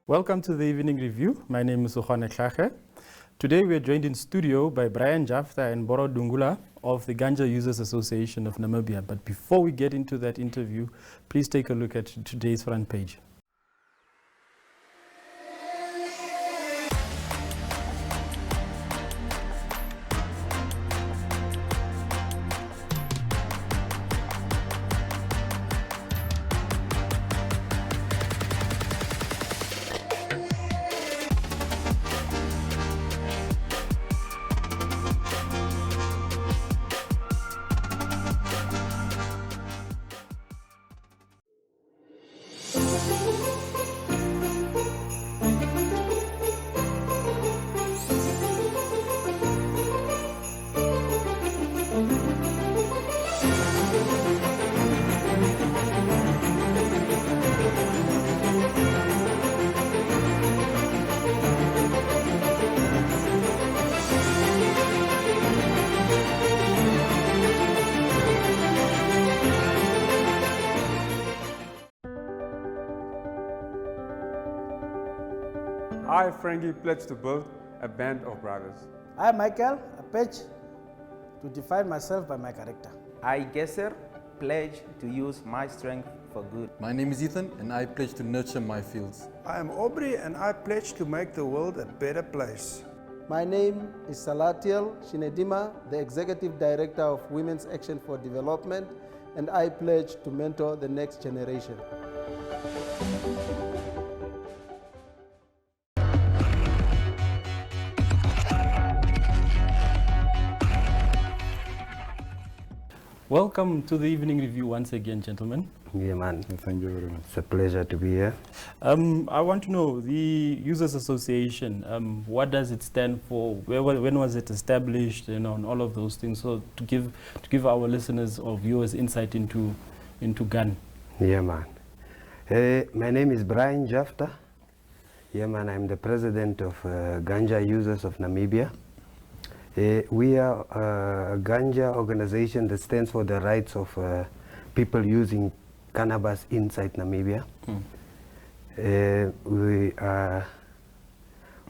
Welcome to the Evening Review. My name is Okhane Tlhache. Today we are joined in studio by Brian Jafta and Boro Dungula of the Ganja Users Association of Namibia. But before we get into that interview, please take a look at today's front page. I, Frankie, pledge to build a band of brothers. I, Michael, I pledge to define myself by my character. I, Gesser, pledge to use my strength for good. My name is Ethan and I pledge to nurture my fields. I am Aubrey and I pledge to make the world a better place. My name is Salatiel Shinedima, the Executive Director of Women's Action for Development, and I pledge to mentor the next generation. Welcome to the Evening Review once again, gentlemen. Yeah, man. Thank you very much. It's a pleasure to be here. I want to know, the Users Association, what does it stand for? When was it established, and all of those things? So to give our listeners or viewers insight into GAN. Yeah, man. My name is Brian Jafta. Yeah, man, I'm the president of Ganja Users of Namibia. We are a Ganja organization that stands for the rights of people using cannabis inside Namibia.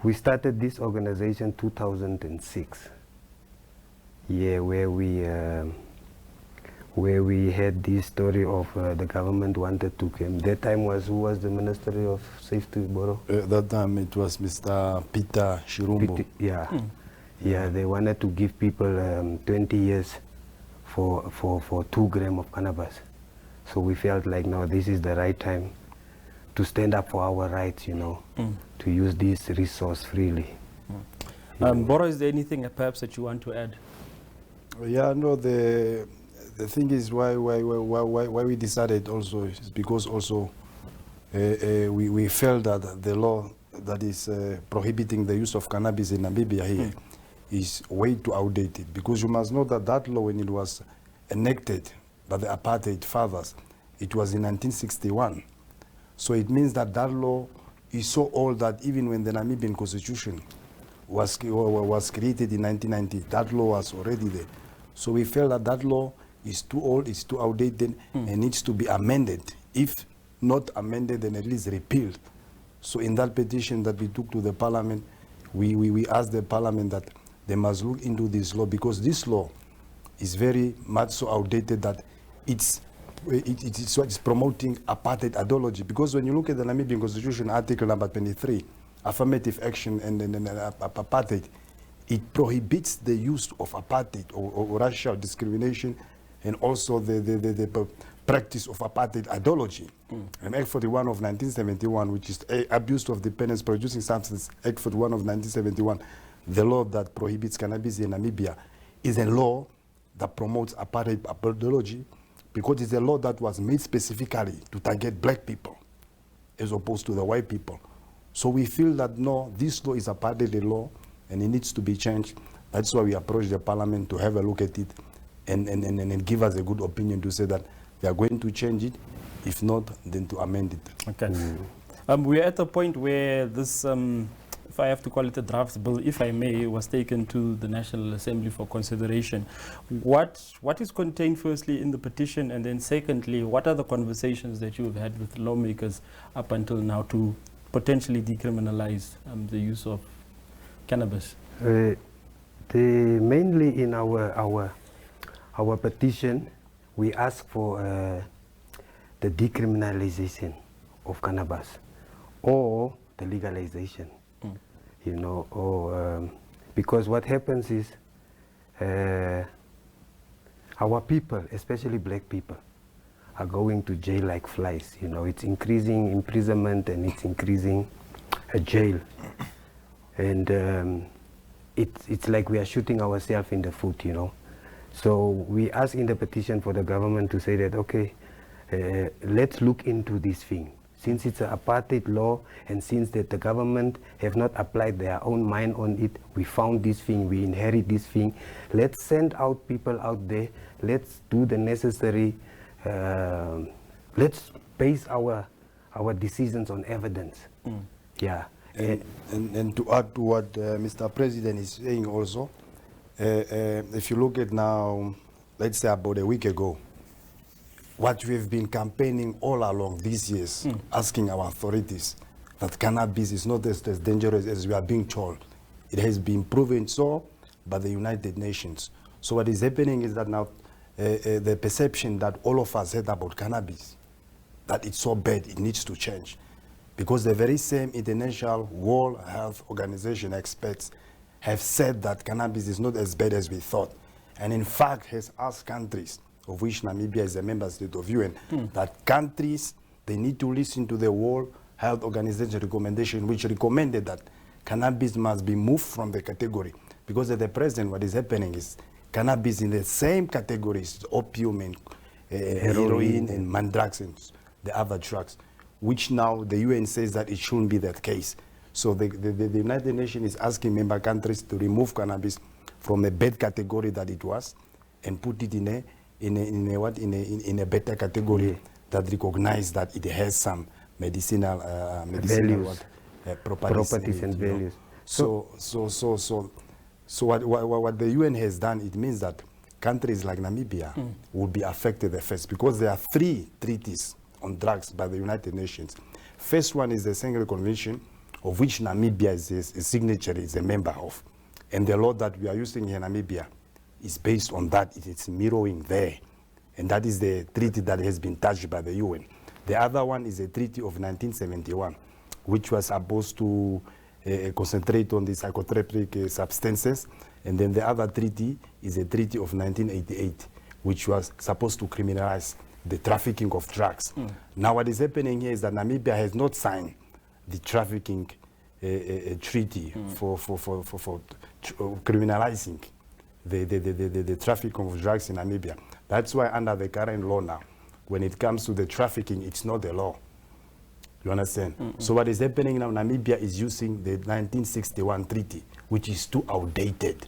We started this organization 2006. Yeah, where we had this story of the government wanted to come. That time who was the Ministry of Safety, Boro? That time it was Mr. Peter Shirumbo. Yeah, they wanted to give people 20 years for 2 grams of cannabis. So we felt like, no, this is the right time to stand up for our rights, to use this resource freely. Boro, is there anything perhaps that you want to add? Yeah, no, the thing is why we decided also is because also we felt that the law that is prohibiting the use of cannabis in Namibia here is way too outdated, because you must know that law, when it was enacted by the apartheid fathers, it was in 1961. So it means that law is so old that even when the Namibian constitution was created in 1990, that law was already there. So we felt that law is too old, it's too outdated, and needs to be amended. If not amended, then at least repealed. So in that petition that we took to the parliament, we asked the parliament that they must look into this law, because this law is very much so outdated that it's promoting apartheid ideology. Because when you look at the Namibian Constitution, Article number 23, affirmative action and apartheid, it prohibits the use of apartheid or racial discrimination, and also the practice of apartheid ideology. And Act 41 of 1971, which is Abuse of Dependence Producing Substance, Act 41 of 1971, the law that prohibits cannabis in Namibia, is a law that promotes apartheid ideology, because it's a law that was made specifically to target black people as opposed to the white people. So we feel that no, this law is apartheid law and it needs to be changed. That's why we approached the parliament to have a look at it and give us a good opinion to say that they are going to change it. If not, then to amend it. Okay. We're at a point where this, if I have to call it a draft bill, if I may, was taken to the National Assembly for consideration. What is contained firstly in the petition, and then secondly, what are the conversations that you have had with lawmakers up until now to potentially decriminalize the use of cannabis? Mainly in our petition, we ask for the decriminalization of cannabis or the legalization. You know, or because what happens is our people, especially black people, are going to jail like flies. You know, it's increasing imprisonment and it's increasing jail, and it's like we are shooting ourselves in the foot. You know, so we ask in the petition for the government to say that okay, let's look into this thing. Since it's an apartheid law and since that the government have not applied their own mind on it, we found this thing, we inherit this thing. Let's send out people out there. Let's do the necessary, let's base our decisions on evidence. Yeah. And to add to what Mr. President is saying also, if you look at now, let's say about a week ago, what we have been campaigning all along these years, asking our authorities that cannabis is not as dangerous as we are being told. It has been proven so by the United Nations. So what is happening is that now the perception that all of us had about cannabis, that it's so bad, it needs to change. Because the very same International World Health Organization experts have said that cannabis is not as bad as we thought. And in fact has asked countries, of which Namibia is a member state of UN, that countries, they need to listen to the World Health Organization recommendation, which recommended that cannabis must be moved from the category. Because at the present, what is happening is cannabis in the same categories, opium and heroin and mandrax and the other drugs, which now the UN says that it shouldn't be that case. So the United Nations is asking member countries to remove cannabis from a bad category that it was and put it in a better category that recognize that it has some medicinal values, properties and values. So what the UN has done, it means that countries like Namibia will be affected the first, because there are 3 treaties on drugs by the United Nations. First one is the Single Convention, of which Namibia is a signatory, is a member of. And the law that we are using in Namibia is based on that. It's mirroring there. And that is the treaty that has been touched by the UN. The other one is a treaty of 1971, which was supposed to concentrate on the psychotropic substances. And then the other treaty is a treaty of 1988, which was supposed to criminalize the trafficking of drugs. Now what is happening here is that Namibia has not signed the trafficking treaty for criminalizing the trafficking of drugs in Namibia. That's why under the current law now, when it comes to the trafficking, it's not the law. You understand? So what is happening now, Namibia is using the 1961 treaty, which is too outdated.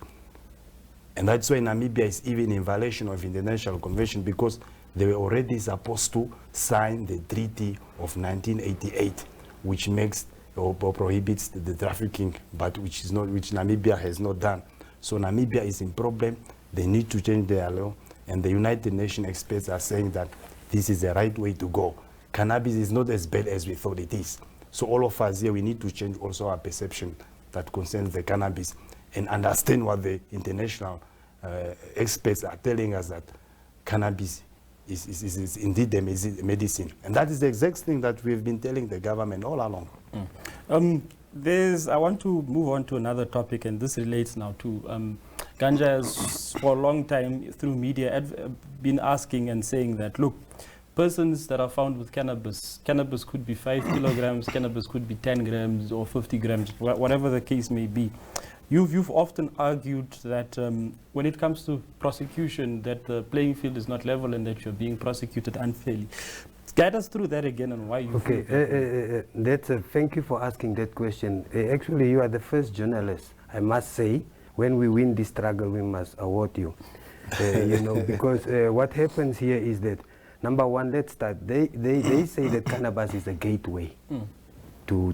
And that's why Namibia is even in violation of International Convention, because they were already supposed to sign the treaty of 1988, which makes or prohibits the trafficking, but which Namibia has not done. So Namibia is in problem. They need to change their law, and the United Nations experts are saying that this is the right way to go. Cannabis is not as bad as we thought it is. So all of us here, we need to change also our perception that concerns the cannabis and understand what the international experts are telling us, that cannabis is indeed a medicine. And that is the exact thing that we've been telling the government all along. I want to move on to another topic, and this relates now to Ganja has for a long time through media been asking and saying that, look, persons that are found with cannabis could be 5 kilograms, cannabis could be 10 grams or 50 grams, whatever the case may be. You've often argued that when it comes to prosecution, that the playing field is not level and that you're being prosecuted unfairly. Guide us through that again and why you feel that. Thank you for asking that question. Actually, you are the first journalist, I must say. When we win this struggle, we must award you. You know, because what happens here is that, number one, let's start. They say that cannabis is a gateway to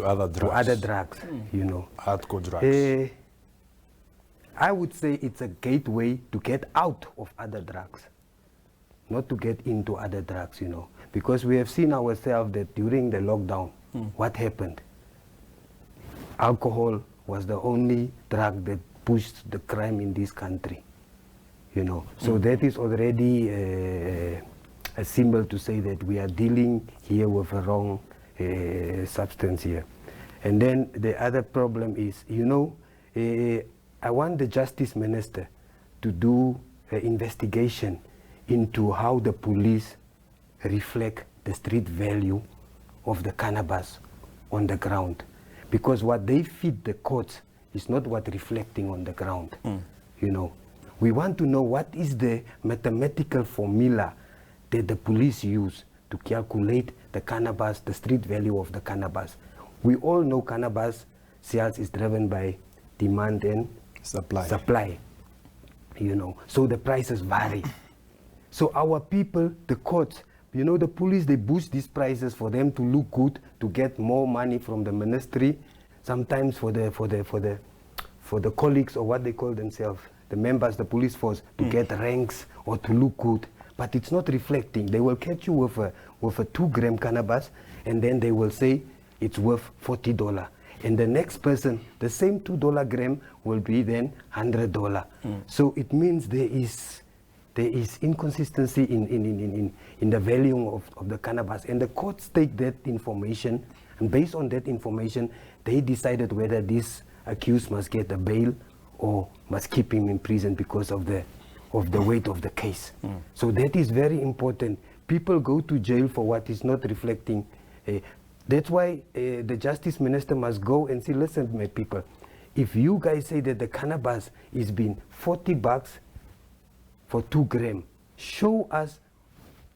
other drugs. You know, hardcore drugs. I would say it's a gateway to get out of other drugs. not to get into other drugs, you know. Because we have seen ourselves that during the lockdown, what happened? Alcohol was the only drug that pushed the crime in this country, you know. So that is already a symbol to say that we are dealing here with a wrong substance here. And then the other problem is, you know, I want the Justice Minister to do an investigation into how the police reflect the street value of the cannabis on the ground. Because what they feed the courts is not what reflecting on the ground, you know. We want to know what is the mathematical formula that the police use to calculate the cannabis, the street value of the cannabis. We all know cannabis sales is driven by demand and supply, you know. So the prices vary. So our people, the courts, you know, the police, they boost these prices for them to look good, to get more money from the ministry, sometimes for the colleagues, or what they call themselves, the members, the police force, to get ranks or to look good. But it's not reflecting. They will catch you with a 2-gram cannabis, and then they will say it's worth $40. And the next person, the same $2 gram will be then $100. So it means there is inconsistency in the value of the cannabis. And the courts take that information, and based on that information, they decided whether this accused must get a bail or must keep him in prison because of the weight of the case. So that is very important. People go to jail for what is not reflecting. That's why the Justice Minister must go and say, listen, my people, if you guys say that the cannabis is being $40 for 2 grams, show us.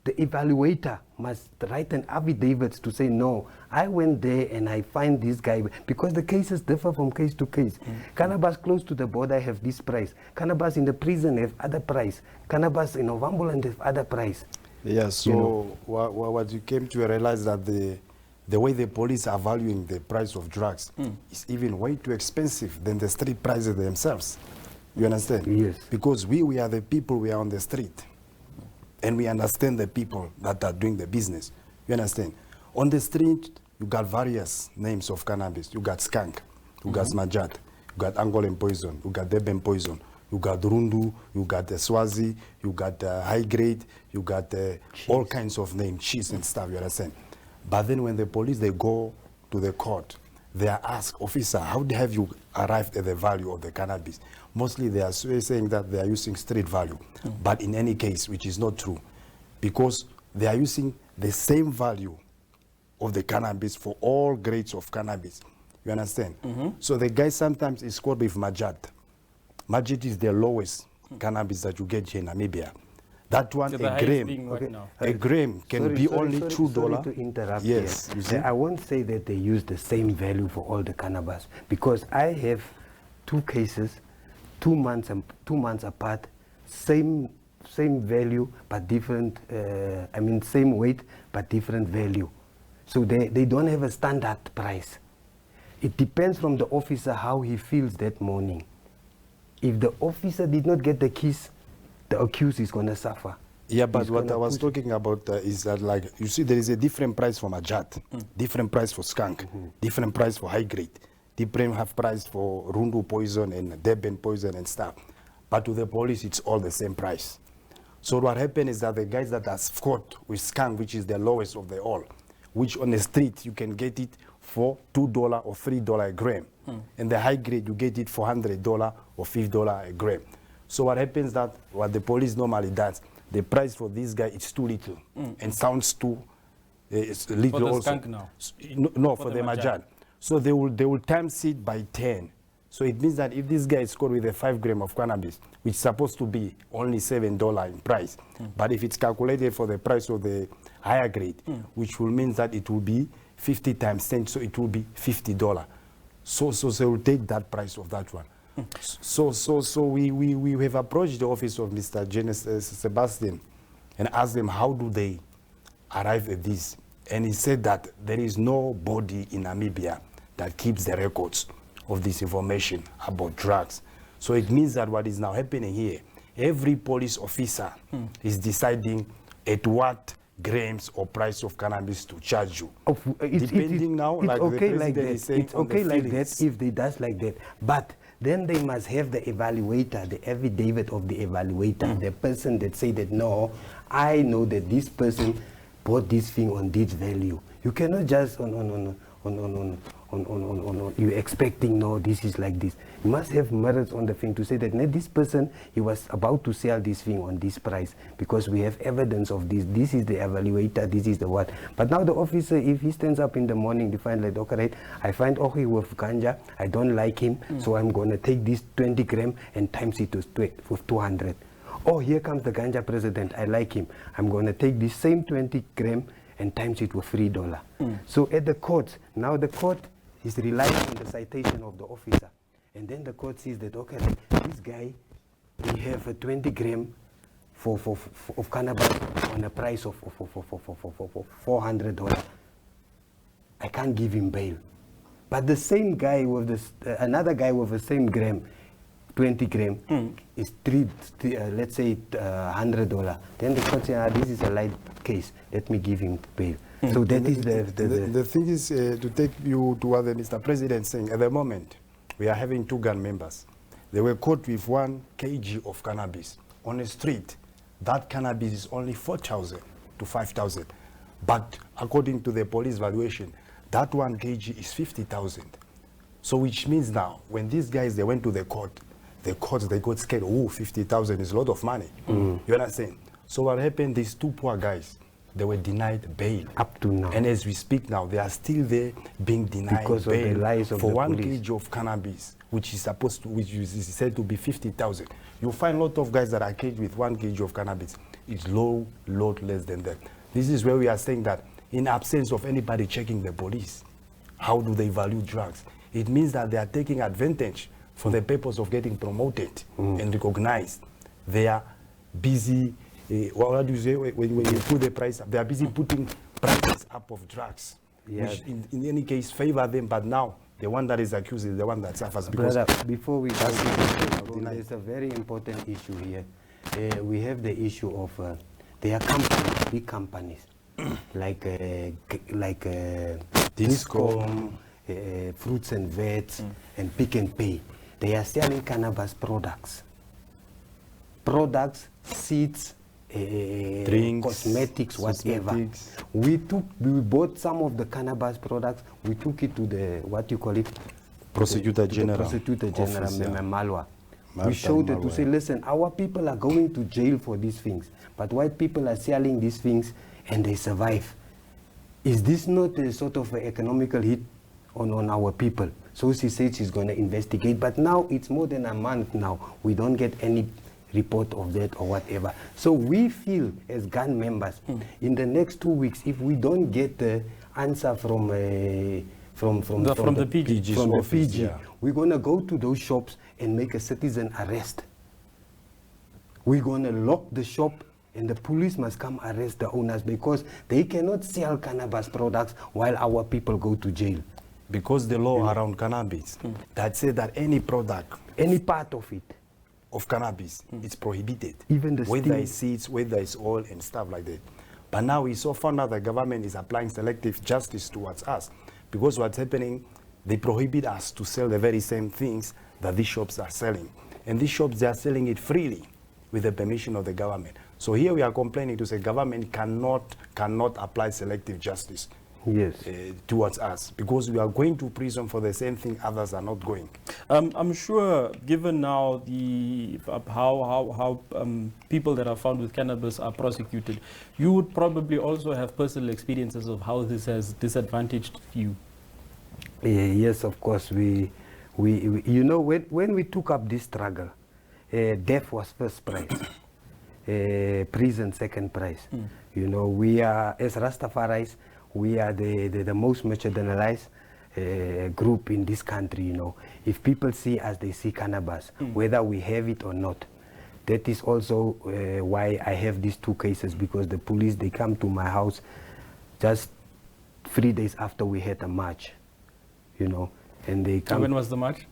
The evaluator must write an affidavit to say, no, I went there and I find this guy, because the cases differ from case to case. Cannabis close to the border have this price. Cannabis in the prison have other price. Cannabis in Ovambuland have other price. Yeah, so you know, what you came to realize that the way the police are valuing the price of drugs is even way too expensive than the street prices themselves. You understand? Yes. Because we are the people, we are on the street. And we understand the people that are doing the business. You understand? On the street, you got various names of cannabis. You got skunk, you got smajat, you got Angolan poison, you got Deben poison, you got rundu, you got the Swazi, you got high grade, you got all kinds of names, cheese and stuff, you understand? But then when the police, they go to the court, they are asked, officer, how have you arrived at the value of the cannabis? Mostly they are saying that they are using street value. But in any case, which is not true, because they are using the same value of the cannabis for all grades of cannabis. You understand? So the guy sometimes is called with Majat. Majat is the lowest cannabis that you get here in Namibia. That one, So a gram can be only $2. Sorry to interrupt. Yes, you see? I won't say that they use the same value for all the cannabis, because I have 2 cases, 2 months apart, same value but different. Same weight but different value. So they don't have a standard price. It depends from the officer how he feels that morning. If the officer did not get the keys, the accused is going to suffer. Yeah, but what I was talking about is that, like, you see, there is a different price for Majat, different price for skunk, different price for high grade, different price for rundu poison and Deben poison and stuff. But to the police, it's all the same price. So what happened is that the guys that are caught with skunk, which is the lowest of the all, which on the street you can get it for $2 or $3 a gram, and the high grade you get it for $100 or $50 a gram. So what happens that what the police normally does, the price for this guy is too little and sounds too little for the also. skunk now? No, for the Majad. So they will times it by 10. So it means that if this guy is caught with a 5 gram of cannabis, which is supposed to be only $7 in price, but if it's calculated for the price of the higher grade, which will mean that it will be 50 times 10, so it will be $50. So they will take that price of that one. So we have approached the office of Mr. Sebastian and asked them how do they arrive at this. And he said that there is nobody in Namibia that keeps the records of this information about drugs. So it means that what is now happening here, every police officer is deciding at what grams or price of cannabis to charge you. Depending now, it's like okay the like president that. is saying, It's on the okay like feelings. that if they does like that. But then they must have the evaluator, the affidavit of the evaluator, the person that say that no, I know that this person bought this thing on this value. You cannot just you're expecting no, this is like this. You must have merits on the thing to say that no, this person, he was about to sell this thing on this price because we have evidence of this. This is the evaluator, this is the what. But now the officer, if he stands up in the morning, they find like, okay, right, I find okay with ganja, I don't like him, so I'm gonna take this 20 gram and times it with 200. Oh, here comes the ganja president, I like him. I'm gonna take this same 20 gram and times it with $3. So at the court, now the court is relying on the citation of the officer. And then the court sees that, okay, this guy, he have a 20 gram of cannabis on a price of $400. I can't give him bail. But the same guy with this, another guy with the same gram, 20 gram, is let's say $100. Then the court says, this is a light case, let me give him bail. So that is the thing is, to take you to what the Mr. President is saying, at the moment, we are having 2 gang members. They were caught with 1 kg of cannabis on the street. That cannabis is only 4,000 to 5,000. But according to the police valuation, that 1 kg is 50,000. So which means now, when these guys, they went to the court, they got scared. Oh, 50,000 is a lot of money. You understand? So what happened, these 2 poor guys, they were denied bail. Up to now. And as we speak now, they are still there being denied because bail of the lies of for the 1 police. kg of cannabis, which is said to be 50,000. You find a lot of guys that are caged with 1 kg of cannabis. It's lot less than that. This is where we are saying that in absence of anybody checking the police, how do they value drugs? It means that they are taking advantage for the purpose of getting promoted and recognized. They are busy, what do you say, when you put the price up, they are busy putting prices up of drugs, which in any case favor them, but now the one that is accused is the one that suffers. Because brother, before we go, there's a very important issue here. We have the issue of there are companies, big companies, like Discom, Fruits and Vets, and Pick and Pay. They are selling cannabis products, seeds, drinks, cosmetics, whatever. We bought some of the cannabis products. We took it to the Prosecutor General, Malwa. We showed it to say, listen, our people are going to jail for these things, but white people are selling these things and they survive. Is this not a sort of an economical hit on our people? So she said she's going to investigate, but now it's more than a month now. We don't get any report of that or whatever. So we feel as gang members, in the next 2 weeks, if we don't get the answer from the PG, we're going to go to those shops and make a citizen arrest. We're going to lock the shop and the police must come arrest the owners because they cannot sell cannabis products while our people go to jail. Because the law around cannabis that says that any product, any part of it, of cannabis, it's prohibited. Even the whether it's seeds, whether it's oil and stuff like that. But now we so found out the government is applying selective justice towards us because what's happening, they prohibit us to sell the very same things that these shops are selling. And these shops, they are selling it freely with the permission of the government. So here we are complaining to say government cannot apply selective justice. Yes. Towards us because we are going to prison for the same thing others are not going. I'm sure, given now how people that are found with cannabis are prosecuted, you would probably also have personal experiences of how this has disadvantaged you. Yes, of course. We you know, when we took up this struggle, death was first prize, prison second prize. You know, we are, as Rastafaris, we are the most marginalized group in this country, you know. If people see us, they see cannabis, whether we have it or not. That is also why I have these 2 cases, because the police, they come to my house just 3 days after we had a march, you know. And they come. When was the march?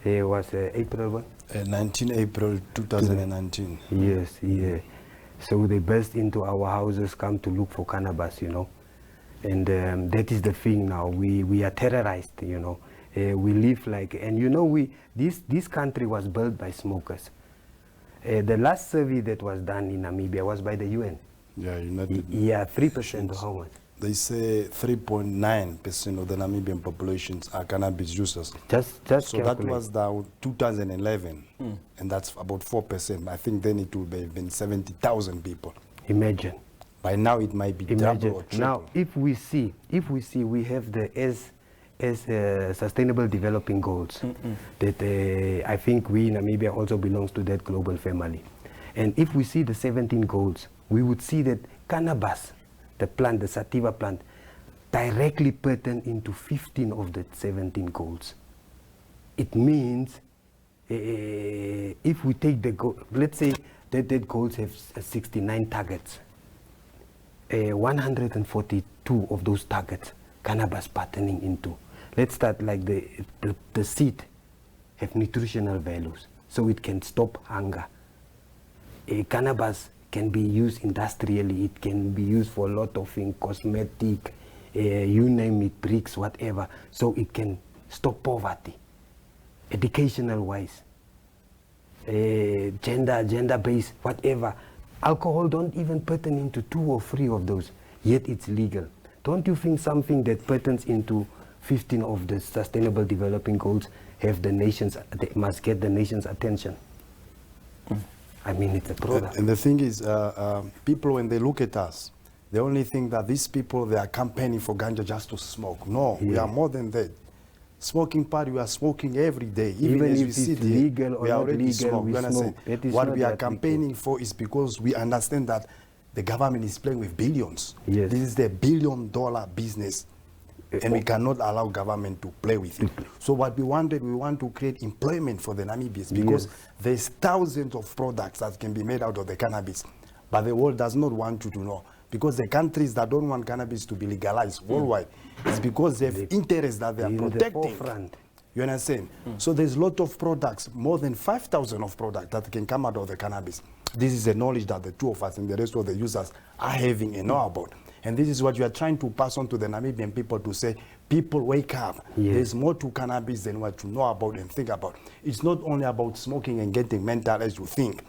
It was April 1? 19 April 2019. Yes, yeah. So they burst into our houses, come to look for cannabis, you know. And that is the thing now. We are terrorized, you know. We live like, and you know, this country was built by smokers. The last survey that was done in Namibia was by the UN. Yeah, United. Yeah, 3% of how much? They say 3.9% of the Namibian populations are cannabis users. Just So calculate. that was down 2011, and that's about 4%. I think then it will be been 70,000 people. Imagine. By now it might be double Imagine. or triple. Now, if we see, we have the Sustainable Developing Goals that I think we in Namibia also belongs to that global family. And if we see the 17 goals, we would see that cannabis, the plant, the sativa plant, directly pertain into 15 of the 17 goals. It means if we take the goal, let's say that goals have 69 targets, 142 of those targets cannabis pertaining into. Let's start like the seed have nutritional values, so it can stop hunger. Cannabis can be used industrially, it can be used for a lot of things, cosmetic, you name it, bricks, whatever. So it can stop poverty, educational wise, gender-based, whatever. Alcohol don't even pertain into 2 or 3 of those, yet it's legal. Don't you think something that pertains into 15 of the Sustainable Developing Goals have the nations, they must get the nation's attention? I mean, it's a product. And the thing is, people, when they look at us, they only think that these people, they are campaigning for ganja just to smoke. No, we are more than that. Smoking part, we are smoking every day. Even as if we sit it's here, legal or we not already legal, smoke. we You understand? smoke. That is What not we are that campaigning for is because we understand that the government is playing with billions. Yes. This is the billion-dollar business, and we cannot allow government to play with it. So what we want to create employment for the Namibians, because there's thousands of products that can be made out of the cannabis, but the world does not want you to know. Because the countries that don't want cannabis to be legalized worldwide, it's because they have interests that they are protecting. You understand? So there's a lot of products, more than 5,000 of products that can come out of the cannabis. This is the knowledge that the two of us and the rest of the users are having and know about. And this is what you are trying to pass on to the Namibian people, to say, people, wake up. There's more to cannabis than what you know about and think about. It's not only about smoking and getting mental as you think.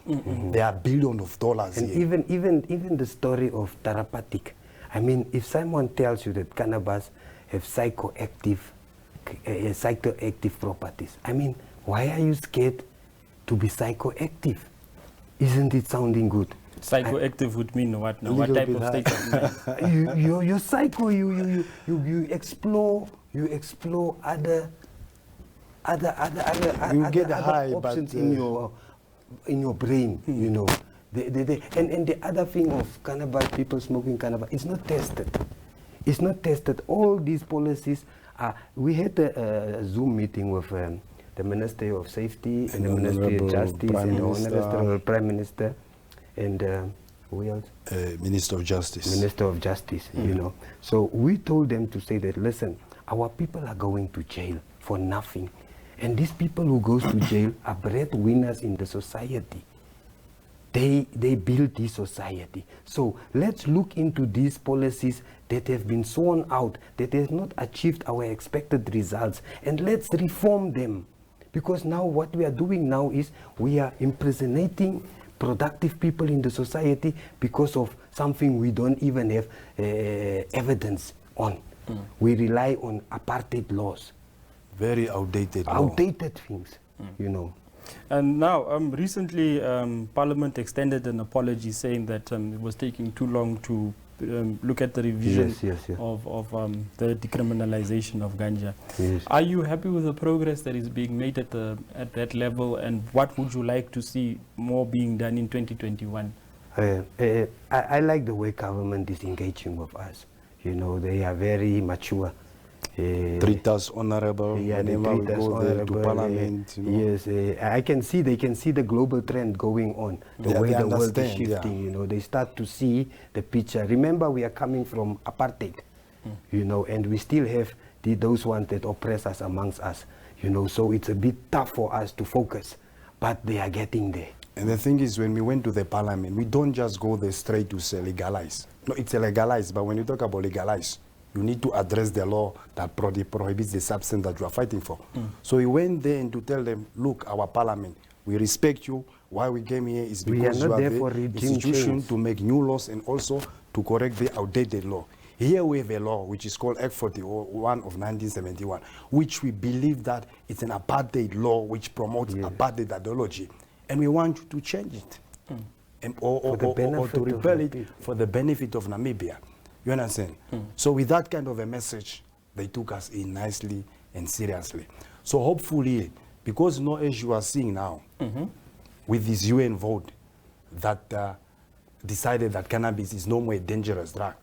There are billions of dollars and here. Even the story of therapeutic. I mean, if someone tells you that cannabis have psychoactive properties, I mean, why are you scared to be psychoactive? Isn't it sounding good? Psychoactive would mean what now? What type of state of mind? You're psycho. You explore other get high, options but, in your brain. You know, and the other thing of cannabis, people smoking cannabis, it's not tested. It's not tested. All these policies are. We had a Zoom meeting with the Minister of Safety and the Ministry of Justice and the Honorable Prime Minister. And who else? Minister of Justice. Minister of Justice, you know. So we told them to say that, listen, our people are going to jail for nothing. And these people who goes to jail are breadwinners in the society. They build this society. So let's look into these policies that have been sworn out, that have not achieved our expected results, and let's reform them. Because now what we are doing now is we are imprisonating productive people in the society because of something we don't even have evidence on. We rely on apartheid laws. Very outdated law. Outdated things, you know. And now, recently, Parliament extended an apology saying that it was taking too long to look at the revision of the decriminalization of ganja. Are you happy with the progress that is being made at that level, and what would you like to see more being done in 2021? I like the way government is engaging with us. You know, they are very mature. Treat us honorable. Yeah, they whenever treat we us go there honorable. to Parliament. You know. Yes, they can see the global trend going on, the way the world is shifting. You know, they start to see the picture. Remember, we are coming from apartheid, you know, and we still have those ones that oppress us amongst us. You know, so it's a bit tough for us to focus, but they are getting there. And the thing is, when we went to the parliament, we don't just go there straight to say legalize. No, it's a legalize, but when you talk about legalize, you need to address the law that prohibits the substance that you are fighting for. So we went there and to tell them, look, our parliament, we respect you. Why we came here is because you are the institution to make new laws and also to correct the outdated law. Here we have a law which is called Act 41 of 1971, which we believe that it's an apartheid law which promotes apartheid ideology. And we want you to change it. And, or to repeal it for the benefit of Namibia. You understand? So with that kind of a message, they took us in nicely and seriously. So hopefully, because no, as you are seeing now, with this UN vote that decided that cannabis is no more a dangerous drug,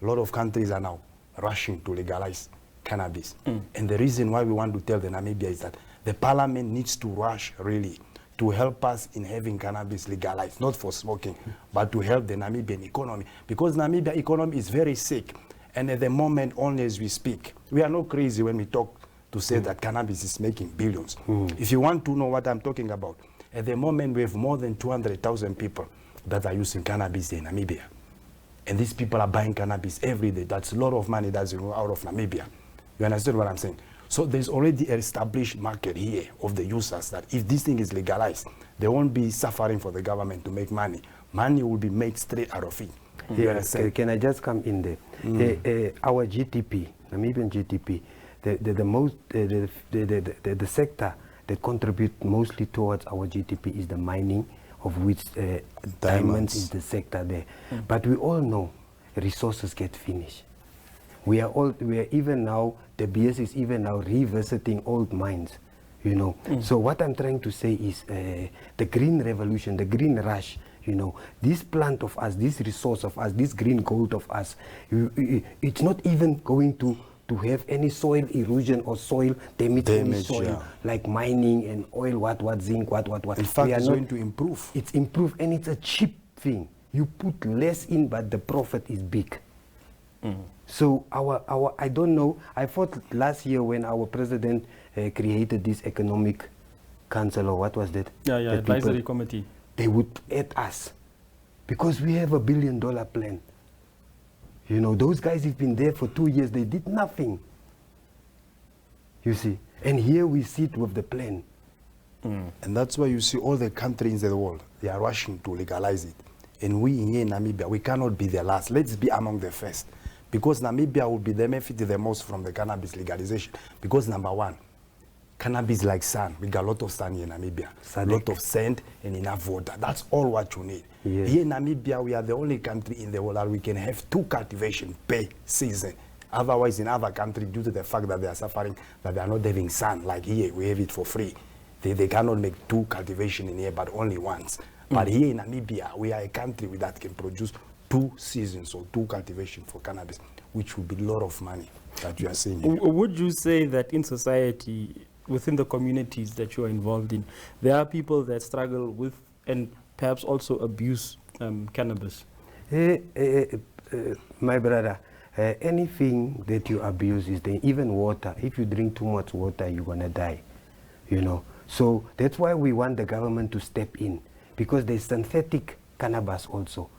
a lot of countries are now rushing to legalize cannabis. And the reason why we want to tell the Namibia is that the parliament needs to rush really to help us in having cannabis legalized, not for smoking, but to help the Namibian economy. Because Namibia economy is very sick. And at the moment, only as we speak, we are not crazy when we talk to say that cannabis is making billions. If you want to know what I'm talking about, at the moment we have more than 200,000 people that are using cannabis in Namibia. And these people are buying cannabis every day. That's a lot of money that's going out of Namibia. You understand what I'm saying? So there's already an established market here of the users that if this thing is legalized, they won't be suffering for the government to make money. Money will be made straight out of it. Can I just come in there? Our GDP, Namibian GDP, the sector that contributes mostly towards our GDP is the mining, of which diamonds is the sector there. But we all know resources get finished. We are even now, the BS is even now revisiting old mines, you know. So what I'm trying to say is the green revolution, the green rush, you know, this plant of us, this resource of us, this green gold of us, it's not even going to have any soil erosion or soil damage soil, like mining and oil, what, zinc, what. In fact, it's going to improve. It's improved, and it's a cheap thing. You put less in, but the profit is big. So I don't know, I thought last year when our president created this economic council, or what was that? Advisory committee. They would add us, because we have $1 billion plan. You know, those guys have been there for 2 years, they did nothing. You see, and here we sit with the plan. And that's why you see all the countries in the world, they are rushing to legalize it. And we here in Namibia, we cannot be the last. Let's be among the first. Because Namibia will be benefit the most from the cannabis legalization. Because number one, cannabis like sun. We got a lot of sun here in Namibia. A lot of sand and enough water. That's all what you need. Here in Namibia, we are the only country in the world that we can have 2 cultivation per season. Otherwise, in other countries, due to the fact that they are suffering, that they are not having sun, like here, we have it for free. They cannot make 2 cultivation in here, but only once. But here in Namibia, we are a country that can produce 2 seasons or 2 cultivation for cannabis, which will be a lot of money that you are seeing here. Would you say that in society, within the communities that you are involved in, there are people that struggle with and perhaps also abuse cannabis? My brother, anything that you abuse is there, even water. If you drink too much water, you're going to die, you know. So that's why we want the government to step in, because there's synthetic cannabis also.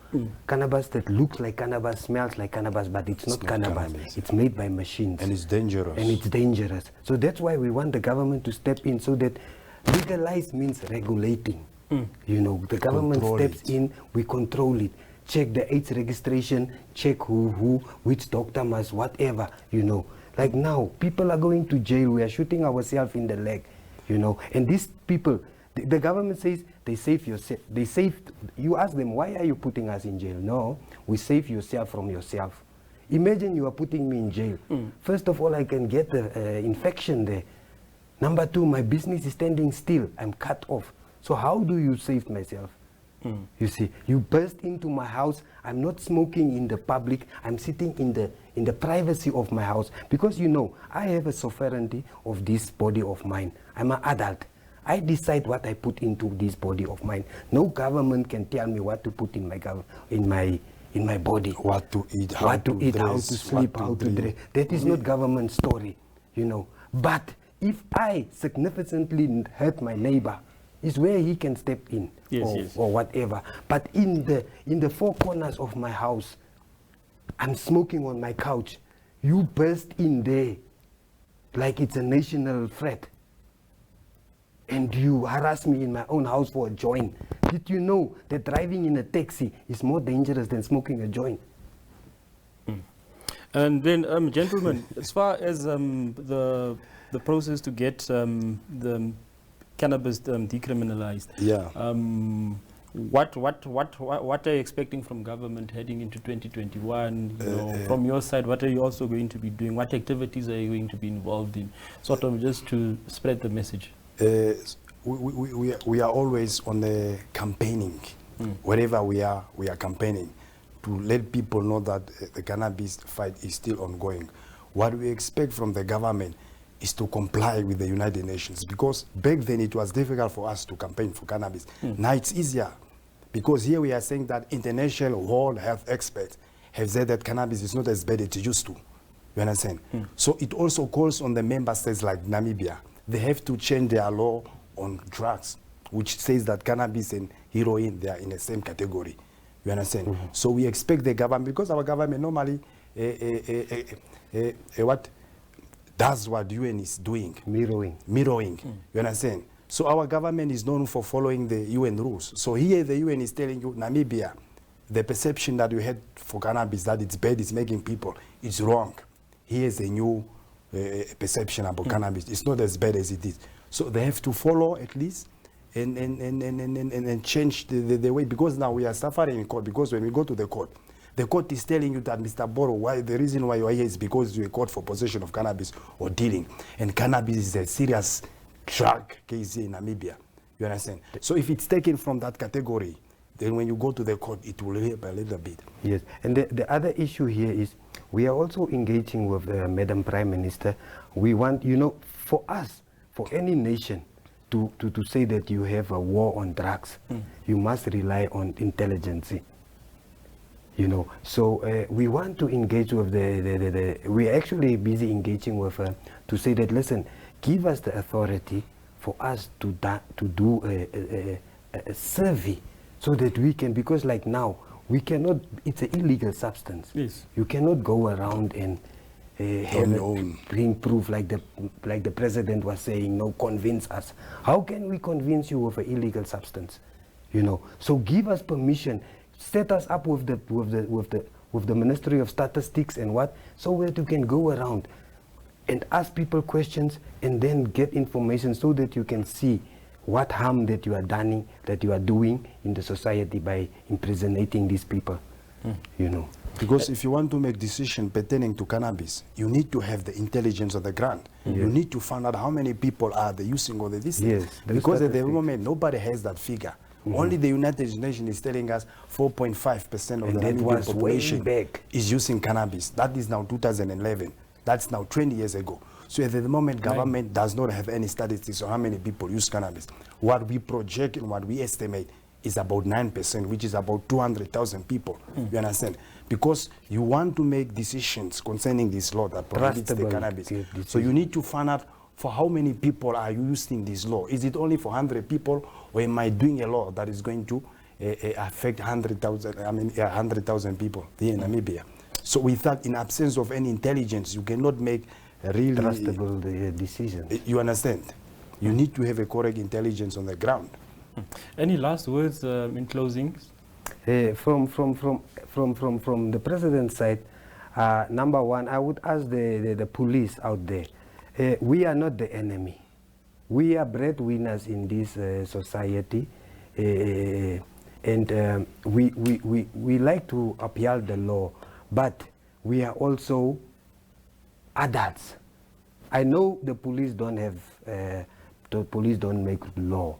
Cannabis that looks like cannabis, smells like cannabis, but it's not cannabis. It's made by machines. And it's dangerous. And it's dangerous. So that's why we want the government to step in, so that legalize means regulating. You know, the government steps in, we control it. Check the AIDS registration, check who, which doctor must, whatever, you know. Like now, people are going to jail, we are shooting ourselves in the leg, you know. And these people, the government says they save yourself. They saved. You ask them, why are you putting us in jail? No, we save yourself from yourself. Imagine you are putting me in jail. First of all, I can get the infection there. Number 2, my business is standing still. I'm cut off. So how do you save myself? You see, you burst into my house. I'm not smoking in the public. I'm sitting in the privacy of my house, because you know I have a sovereignty of this body of mine. I'm an adult. I decide what I put into this body of mine. No government can tell me what to put in my body. What to eat, how to eat, dress, how to sleep, how to dress. That is not government story, you know. But if I significantly hurt my neighbor, is where he can step in, or whatever. But in the four corners of my house, I'm smoking on my couch. You burst in there like it's a national threat. And you harass me in my own house for a joint. Did you know that driving in a taxi is more dangerous than smoking a joint? And then, gentlemen, as far as the process to get the cannabis decriminalized, what are you expecting from government heading into 2021? You know, from your side, what are you also going to be doing? What activities are you going to be involved in? Sort of just to spread the message. We are always on the campaigning. Wherever we are campaigning to let people know that the cannabis fight is still ongoing. What we expect from the government is to comply with the United Nations, because back then it was difficult for us to campaign for cannabis. Now it's easier, because here we are saying that international world health experts have said that cannabis is not as bad as it used to. You understand? So it also calls on the member states like Namibia. They have to change their law on drugs, which says that cannabis and heroin, they are in the same category. You understand? So we expect the government, because our government normally does what UN is doing. Mirroring. You understand? So our government is known for following the UN rules. So here the UN is telling you, Namibia, the perception that you had for cannabis, that it's bad, it's making people, it's wrong. Here's a new perception about cannabis. It's not as bad as it is. So they have to follow at least and change the way, because now we are suffering in court, because when we go to the court is telling you that, Mr. Boro, why the reason why you are here is because you are caught for possession of cannabis or dealing. And cannabis is a serious drug case in Namibia. You understand? So if it's taken from that category, then when you go to the court, it will help a little bit. Yes, and the other issue here is we are also engaging with Madam Prime Minister. We want, you know, for us, for any nation, to say that you have a war on drugs, you must rely on intelligence. You know, so we want to engage with we're actually busy engaging with to say that, listen, give us the authority for us to do a survey, so that we can, because like now, we cannot, it's an illegal substance. Yes. You cannot go around and bring proof like the president was saying, no, convince us. How can we convince you of an illegal substance? You know, so give us permission, set us up with the Ministry of Statistics and what, so that you can go around and ask people questions and then get information, so that you can see what harm that you are doing in the society by imprisonating these people. You know. Because if you want to make decisions pertaining to cannabis, you need to have the intelligence on the ground. You need to find out how many people are the using or the this. Because at the moment, nobody has that figure. Only the United Nations is telling us 4.5% of the Namibian population is using cannabis. That is now 2011. That's now 20 years ago. So at the moment, government does not have any statistics on how many people use cannabis. What we project and what we estimate is about 9%, which is about 200,000 people. You understand? Because you want to make decisions concerning this law that prohibits the cannabis. So you need to find out for how many people are using this law. Is it only for 100 people, or am I doing a law that is going to affect 100,000 people here in Namibia? So we thought, in absence of any intelligence, you cannot make a really trustable decision. You understand? You need to have a correct intelligence on the ground. Any last words in closing? From the president's side, number one, I would ask the police out there, we are not the enemy. We are breadwinners in this society, and we like to uphold the law, but we are also adults. I know the police don't make law.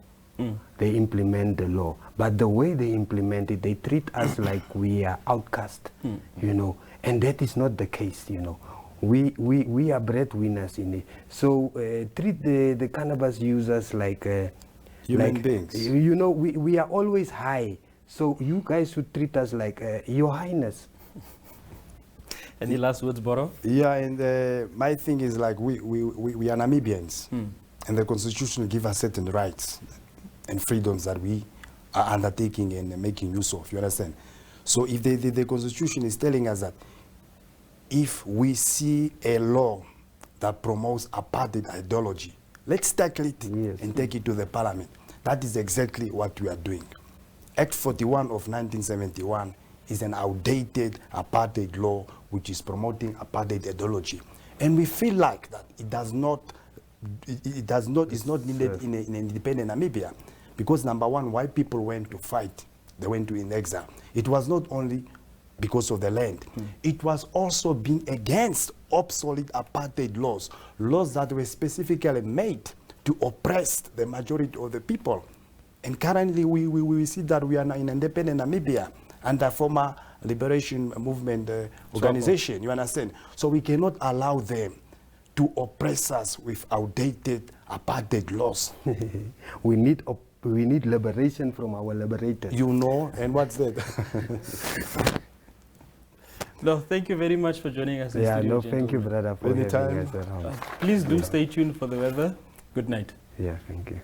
They implement the law, but the way they implement it, they treat us like we are outcast, you know, and that is not the case, you know. We are breadwinners in it. So treat the cannabis users like human beings. You know, we are always high, so you guys should treat us like Your Highness. Any last words, Boro? Yeah, and my thing is like we are Namibians, and the Constitution gives us certain rights. and freedoms that we are undertaking and making use of, you understand? So if the Constitution is telling us that if we see a law that promotes apartheid ideology, let's tackle it and take it to the parliament. That is exactly what we are doing. Act 41 of 1971 is an outdated apartheid law which is promoting apartheid ideology. And we feel like that it's not needed in an independent Namibia. Because number one, white people went to fight. They went in exile. It was not only because of the land. It was also being against obsolete apartheid laws, laws that were specifically made to oppress the majority of the people. And currently we see that we are now in independent Namibia under former liberation movement organization, you understand? So we cannot allow them to oppress us with outdated apartheid laws. We need liberation from our liberators. You know, and what's that? No, thank you very much for joining us in Yeah, studio, no, thank you, brother, for having us at home. Please do stay tuned for the weather. Good night. Yeah, thank you.